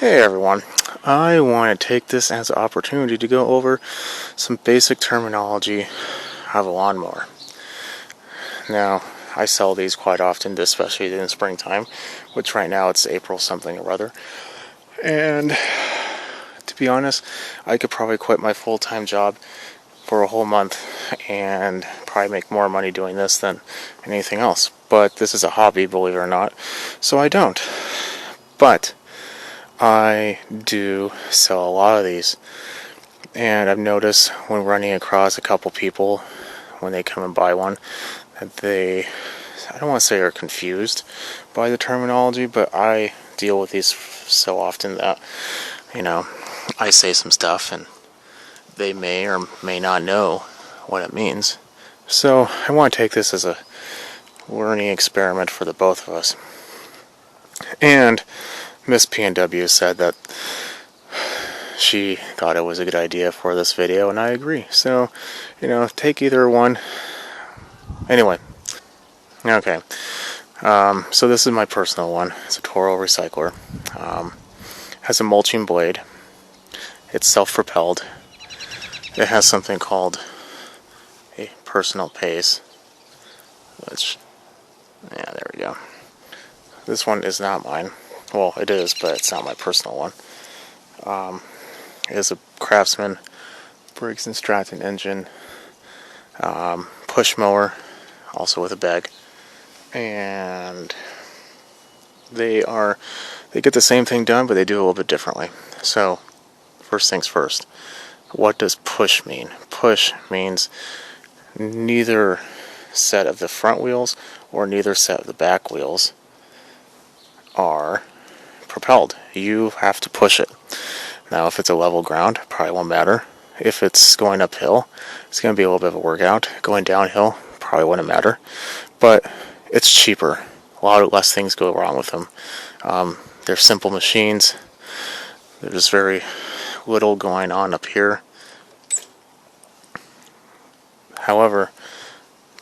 Hey everyone, I want to take this as an opportunity to go over some basic terminology of a lawnmower. Now, I sell these quite often, especially in the springtime, which right now it's April something or other. And to be honest, I could probably quit my full-time job for a whole month and probably make more money doing this than anything else. But this is a hobby, believe it or not, so I don't. But I do sell a lot of these, and I've noticed when running across a couple people when they come and buy one that I don't want to say are confused by the terminology, but I deal with these so often that, I say some stuff and they may or may not know what it means. So I want to take this as a learning experiment for the both of us. And Miss P&W said that she thought it was a good idea for this video, and I agree. So, take either one. Anyway, okay. So this is my personal one. It's a Toro recycler. Has a mulching blade. It's self-propelled. It has something called a personal pace, which, yeah, there we go. This one is not mine. Well, it is, but it's not my personal one. It is a Craftsman Briggs & Stratton engine, push mower, also with a bag, and they get the same thing done, but they do it a little bit differently. So, first things first, what does push mean? Push means neither set of the front wheels or neither set of the back wheels are propelled. You have to push it. Now, if it's a level ground, it probably won't matter. If it's going uphill, it's going to be a little bit of a workout. Going downhill, probably wouldn't matter. But it's cheaper. A lot less things go wrong with them. They're simple machines. There's very little going on up here. However,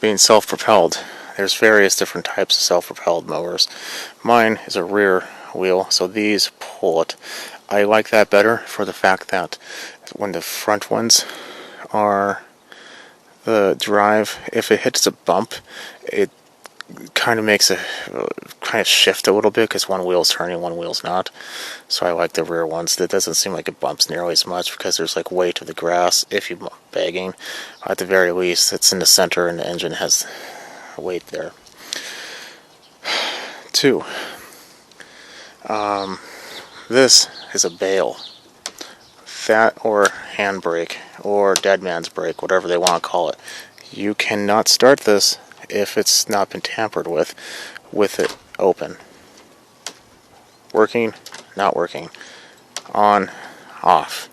being self-propelled, there's various different types of self-propelled mowers. Mine is a rear wheel, so these pull it. I like that better for the fact that when the front ones are the drive, if it hits a bump, it kind of makes a kind of shift a little bit because one wheel's turning, one wheel's not. So I like the rear ones. That doesn't seem like it bumps nearly as much because there's like weight to the grass if you're bagging. At the very least, it's in the center and the engine has weight there. 2. This is a bale. That or handbrake or dead man's brake, whatever they want to call it. You cannot start this if it's not been tampered with it open. Working, not working. On, off.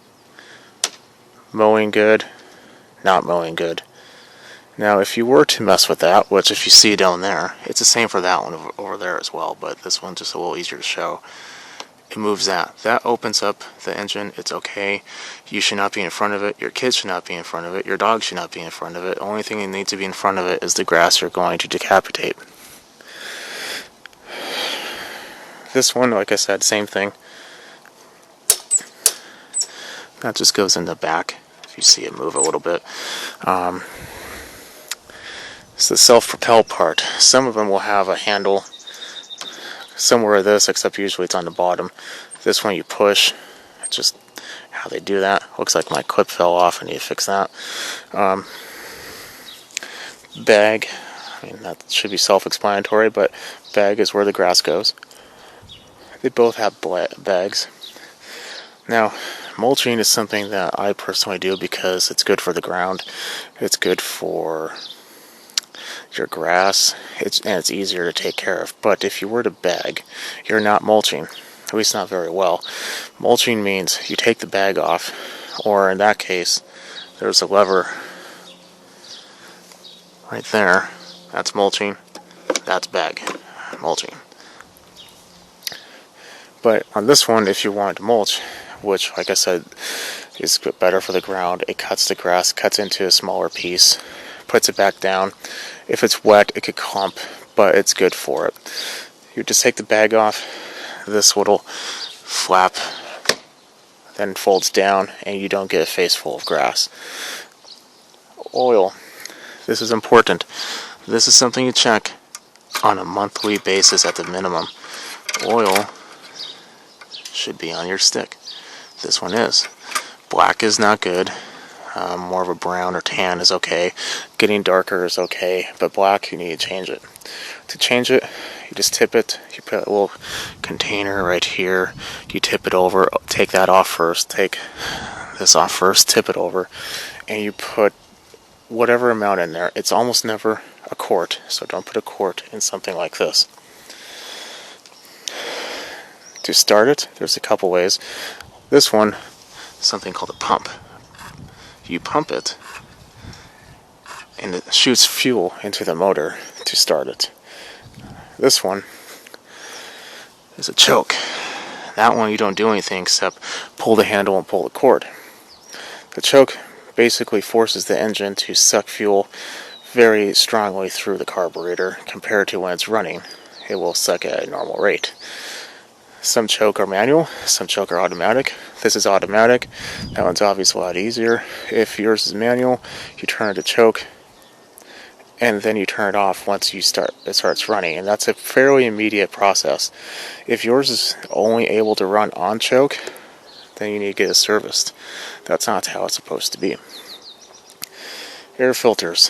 Mowing good, not mowing good. Now, if you were to mess with that, which if you see down there, it's the same for that one over there as well, but this one's just a little easier to show. It moves that. That opens up the engine. It's okay. You should not be in front of it. Your kids should not be in front of it. Your dog should not be in front of it. The only thing that needs to be in front of it is the grass you're going to decapitate. This one, like I said, same thing. That just goes in the back. If you see it move a little bit. It's the self-propelled part. Some of them will have a handle similar to this, except usually it's on the bottom. This one you push. It's just how they do that. Looks like my clip fell off. I need to fix that. Bag. I mean, that should be self-explanatory, but bag is where the grass goes. They both have bags. Now, mulching is something that I personally do because it's good for the ground. It's good for your grass, and it's easier to take care of. But if you were to bag, you're not mulching, at least not very well. Mulching means you take the bag off, or in that case, there's a lever right there. That's mulching. That's bag mulching. But on this one, if you want to mulch, which, like I said, is better for the ground, it cuts the grass, cuts into a smaller piece, puts it back down. If it's wet, it could clump, but it's good for it. You just take the bag off. This little flap then folds down and you don't get a face full of grass. Oil. This is important. This is something you check on a monthly basis at the minimum. Oil should be on your stick. This one is. Black is not good. More of a brown or tan is okay. Getting darker is okay, but black, you need to change it. To change it, you just tip it. You put a little container right here. You tip it over. Take that off first. Take this off first. Tip it over, and you put whatever amount in there. It's almost never a quart, so don't put a quart in something like this. To start it, there's a couple ways. This one is something called a pump. You pump it, and it shoots fuel into the motor to start it. This one is a choke. That one you don't do anything except pull the handle and pull the cord. The choke basically forces the engine to suck fuel very strongly through the carburetor compared to when it's running. It will suck at a normal rate. Some choke are manual, some choke are automatic. This is automatic. That one's obviously a lot easier. If yours is manual, you turn it to choke, and then you turn it off once it starts running, and that's a fairly immediate process. If yours is only able to run on choke, then you need to get it serviced. That's not how it's supposed to be. Air filters.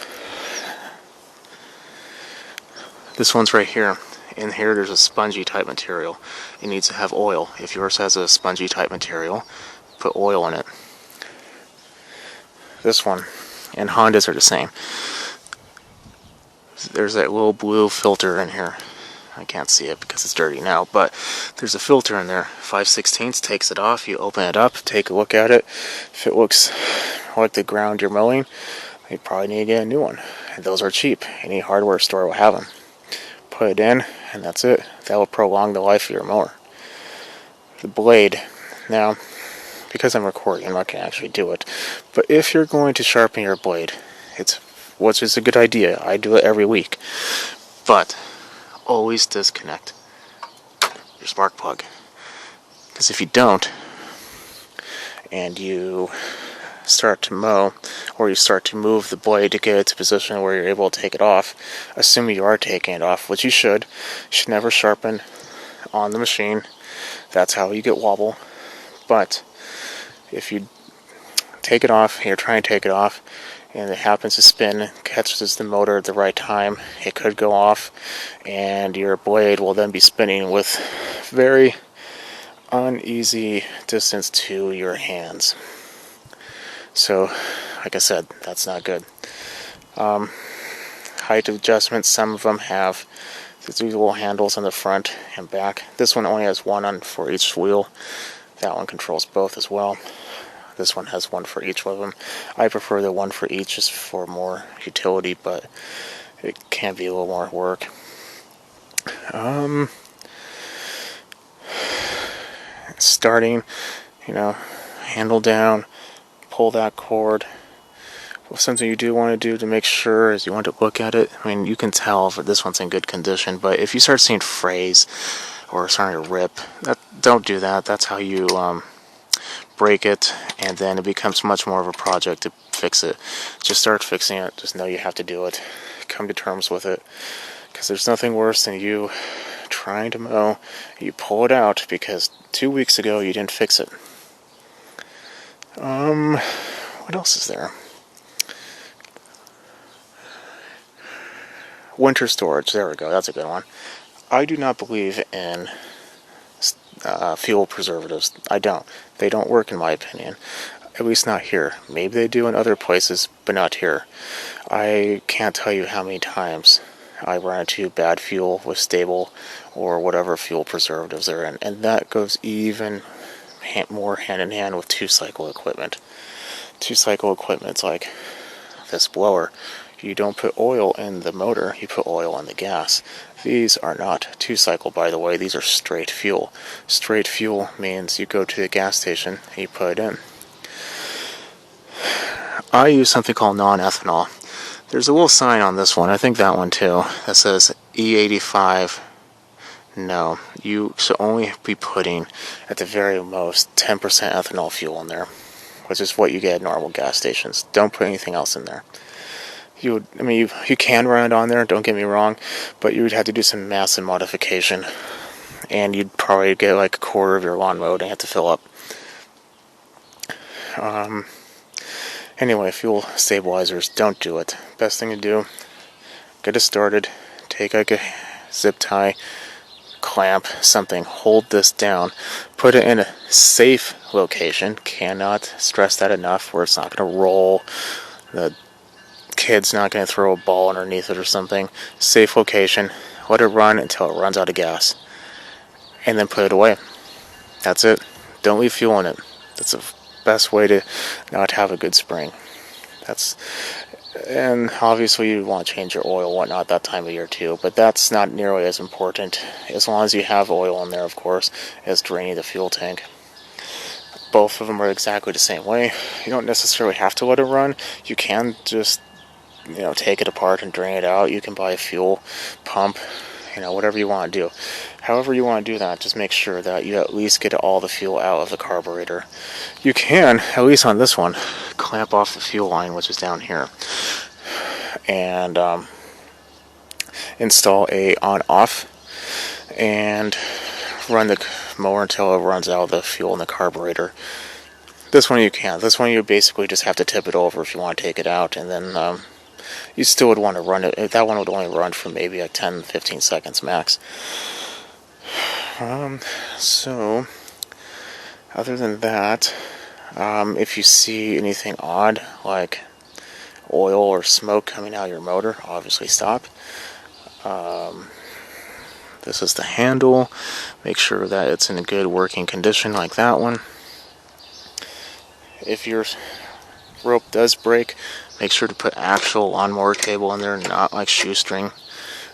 This one's right here. In here there's a spongy type material. It needs to have oil. If yours has a spongy type material, put oil in it. This one and Hondas are the same. There's that little blue filter in here. I can't see it because it's dirty now, but there's a filter in there. 5/16 takes it off. You open it up, take a look at it. If it looks like the ground you're mowing, you probably need to get a new one. And those are cheap. Any hardware store will have them. Put it in, and that's it. That will prolong the life of your mower. The blade. Now, because I'm recording, I'm not going to actually do it. But if you're going to sharpen your blade, which is a good idea. I do it every week. But always disconnect your spark plug. Because if you don't, and you start to mow, or you start to move the blade to get it to a position where you're able to take it off, assuming you are taking it off, which you should never sharpen on the machine. That's how you get wobble. But if you take it off, you're trying to take it off, and it happens to spin, catches the motor at the right time, it could go off, and your blade will then be spinning with very uneasy distance to your hands. So, like I said, that's not good. Height adjustments, some of them have these little handles on the front and back. This one only has one on for each wheel. That one controls both as well. This one has one for each of them. I prefer the one for each just for more utility, but it can be a little more work. Starting, handle down, pull that cord. Well, something you do want to do to make sure is you want to look at it. I mean, you can tell if this one's in good condition, but if you start seeing frays or starting to rip, don't do that. That's how you break it, and then it becomes much more of a project to fix it. Just start fixing it. Just know you have to do it. Come to terms with it, because there's nothing worse than you trying to mow, you pull it out because 2 weeks ago you didn't fix it. What else is there? Winter storage. There we go. That's a good one. I do not believe in fuel preservatives. I don't. They don't work in my opinion. At least not here. Maybe they do in other places, but not here. I can't tell you how many times I run into bad fuel with stable or whatever fuel preservatives they're in. And that goes even more hand in hand with two-cycle equipment. Two-cycle equipment's like this blower. You don't put oil in the motor, you put oil in the gas. These are not two-cycle, by the way. These are straight fuel. Straight fuel means you go to the gas station and you put it in. I use something called non-ethanol. There's a little sign on this one, I think that one too, that says E85 No, you should only be putting, at the very most, 10% ethanol fuel in there, which is what you get at normal gas stations. Don't put anything else in there. You can run it on there, don't get me wrong, but you would have to do some massive modification, and you'd probably get like a quarter of your lawn mowed and have to fill up. Anyway, fuel stabilizers, don't do it. Best thing to do, get it started, take like a zip tie, clamp, something, hold this down, put it in a safe location, cannot stress that enough, where it's not going to roll, the kid's not going to throw a ball underneath it or something. Safe location, let it run until it runs out of gas, and then put it away. That's it. Don't leave fuel in it. That's the best way to not have a good spring. And obviously you want to change your oil and whatnot that time of year too, but that's not nearly as important, as long as you have oil in there, of course, as draining the fuel tank. Both of them are exactly the same way. You don't necessarily have to let it run. You can just, take it apart and drain it out. You can buy a fuel pump, whatever you want to do. However you want to do that, just make sure that you at least get all the fuel out of the carburetor. You can, at least on this one, clamp off the fuel line, which is down here, and install a on-off, and run the mower until it runs out of the fuel in the carburetor. This one you can. This one you basically just have to tip it over if you want to take it out, and then you still would want to run it. That one would only run for maybe like 10-15 seconds max. So, other than that, if you see anything odd, like oil or smoke coming out of your motor, obviously stop. This is the handle. Make sure that it's in a good working condition, like that one. If your rope does break, make sure to put actual lawnmower cable in there, not like shoestring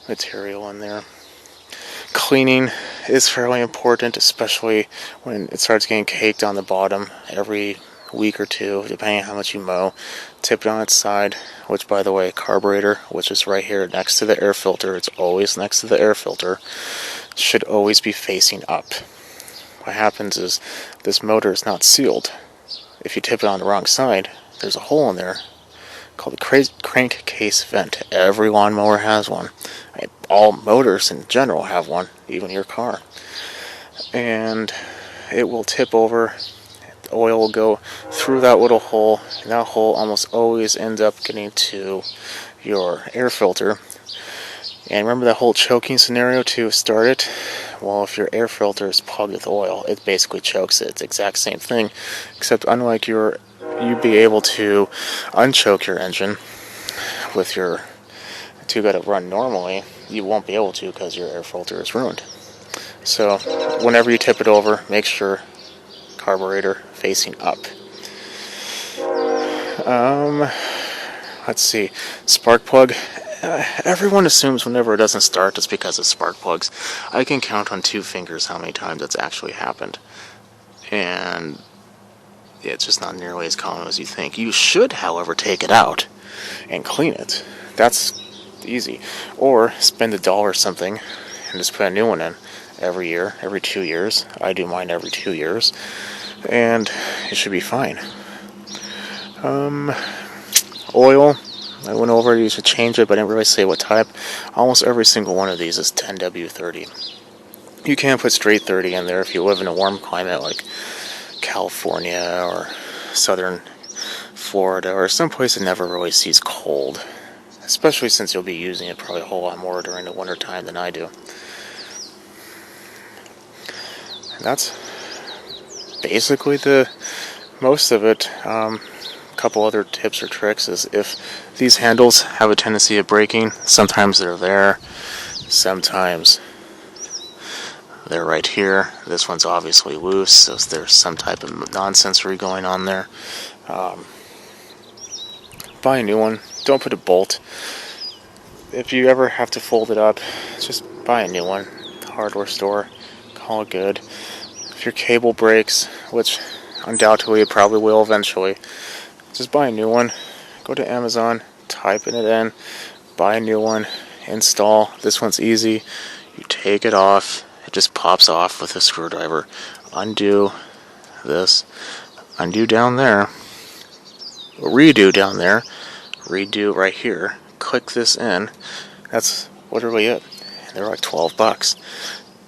material in there. Cleaning is fairly important, especially when it starts getting caked on the bottom every week or two, depending on how much you mow. Tip it on its side, which, by the way, carburetor, which is right here next to the air filter, it's always next to the air filter, should always be facing up. What happens is this motor is not sealed. If you tip it on the wrong side, there's a hole in there called the crankcase vent. Every lawnmower has one. All motors in general have one, even your car. And it will tip over. The oil will go through that little hole, and that hole almost always ends up getting to your air filter. And remember that whole choking scenario to start it? Well, if your air filter is plugged with oil, it basically chokes it. It's the exact same thing, except unlike you'd be able to unchoke your engine with your to get it run normally, you won't be able to because your air filter is ruined. So whenever you tip it over, make sure carburetor facing up. Let's see, spark plug. Everyone assumes whenever it doesn't start it's because of spark plugs. I can count on 2 fingers how many times that's actually happened, and it's just not nearly as common as you think. You should, however, take it out and clean it. That's easy. Or spend $1 or something and just put a new one in every year, every 2 years. I do mine every 2 years, and it should be fine. Oil, I went over, you should change it, but I didn't really say what type. Almost every single one of these is 10W30. You can put straight 30 in there if you live in a warm climate like California or southern Florida, or someplace that never really sees cold, especially since you'll be using it probably a whole lot more during the winter time than I do. And that's basically the most of it. A couple other tips or tricks is if these handles have a tendency of breaking, sometimes they're there, sometimes they're right here. This one's obviously loose, so there's some type of nonsensory going on there. Buy a new one. Don't put a bolt. If you ever have to fold it up, just buy a new one. Hardware store. Call it good. If your cable breaks, which undoubtedly it probably will eventually, just buy a new one. Go to Amazon, type it in, buy a new one, install. This one's easy. You take it off, it just pops off with a screwdriver. Undo this, undo down there, redo down there, redo right here, click this in. That's literally it. They're like $12.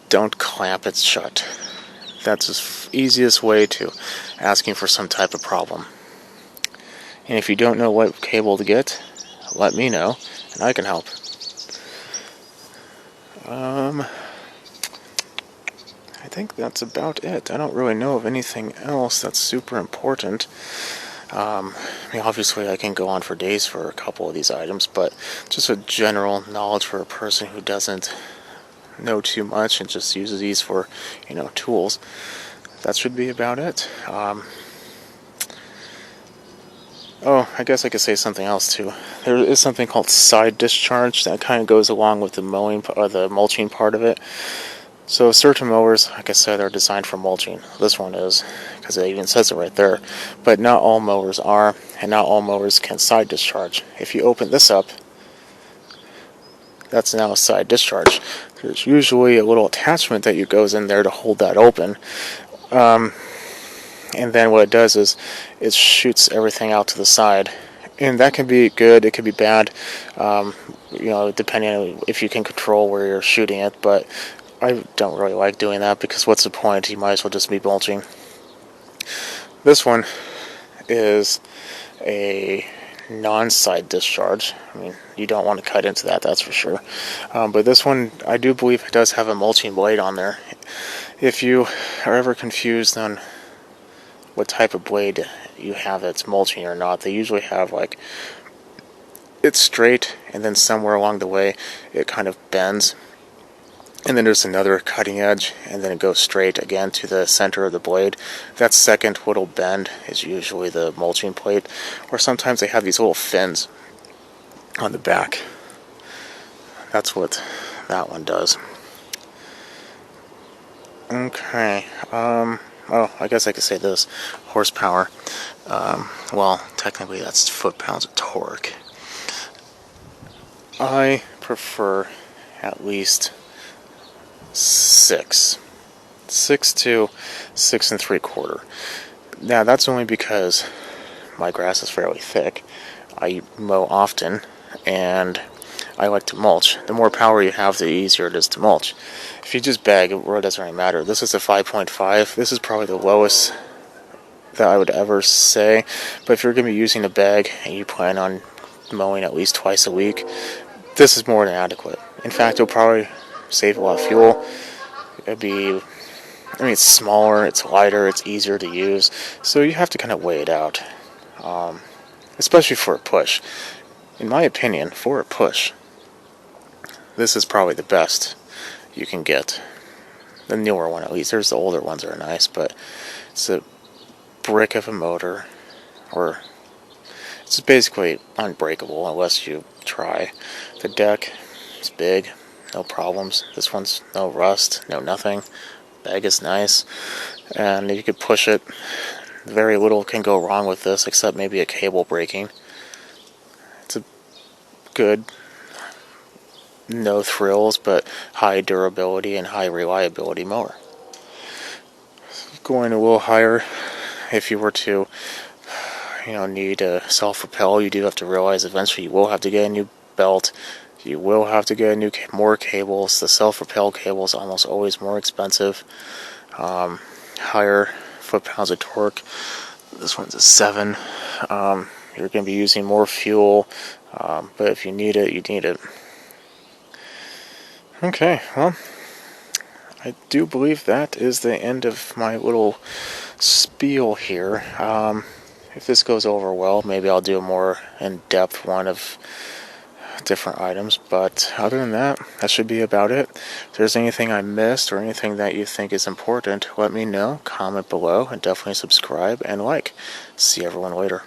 Don't clamp it shut. That's the easiest way to asking for some type of problem. And if you don't know what cable to get, let me know and I can help. I think that's about it. I don't really know of anything else that's super important. Obviously I can go on for days for a couple of these items, but just a general knowledge for a person who doesn't know too much and just uses these for, tools. That should be about it. I guess I could say something else too. There is something called side discharge that kind of goes along with the mowing or the mulching part of it. So certain mowers, like I said, are designed for mulching. This one is, because it even says it right there. But not all mowers are, and not all mowers can side discharge. If you open this up, that's now a side discharge. There's usually a little attachment that goes in there to hold that open. And then what it does is it shoots everything out to the side. And that can be good, it can be bad, depending on if you can control where you're shooting it. But I don't really like doing that because what's the point? You might as well just be mulching. This one is a non-side discharge. You don't want to cut into that, that's for sure. But this one, I do believe it does have a mulching blade on there. If you are ever confused on what type of blade you have that's mulching or not, they usually have it's straight and then somewhere along the way it kind of bends. And then there's another cutting edge, and then it goes straight again to the center of the blade. That second little bend is usually the mulching plate, or sometimes they have these little fins on the back. That's what that one does. Okay, I guess I could say this. Horsepower. Technically that's foot-pounds of torque. I prefer at least 6 to 6 3/4. Now that's only because my grass is fairly thick. I mow often and I like to mulch. The more power you have, the easier it is to mulch. If you just bag, it really doesn't really matter. This is a 5.5. This is probably the lowest that I would ever say. But if you're going to be using a bag and you plan on mowing at least twice a week, this is more than adequate. In fact, it'll probably save a lot of fuel. It's smaller, it's lighter, it's easier to use, so you have to kind of weigh it out, especially for a push. In my opinion, for a push, this is probably the best you can get. The newer one, at least. There's the older ones that are nice, but it's a brick of a motor, or it's basically unbreakable unless you try. The deck is big. No problems. This one's no rust, no nothing. Bag is nice, and you could push it. Very little can go wrong with this, except maybe a cable breaking. It's a good, no thrills, but high durability and high reliability mower. Going a little higher, if you were to, need a self-propel, you do have to realize eventually you will have to get a new belt. You will have to get more cables. The self-propel cable is almost always more expensive. Higher foot-pounds of torque. This one's a 7. You're going to be using more fuel, but if you need it, you need it. Okay, well, I do believe that is the end of my little spiel here. If this goes over well, maybe I'll do a more in-depth one of different items, but other than that, that should be about it. If there's anything I missed or anything that you think is important, let me know, comment below, and definitely subscribe and like. See everyone later.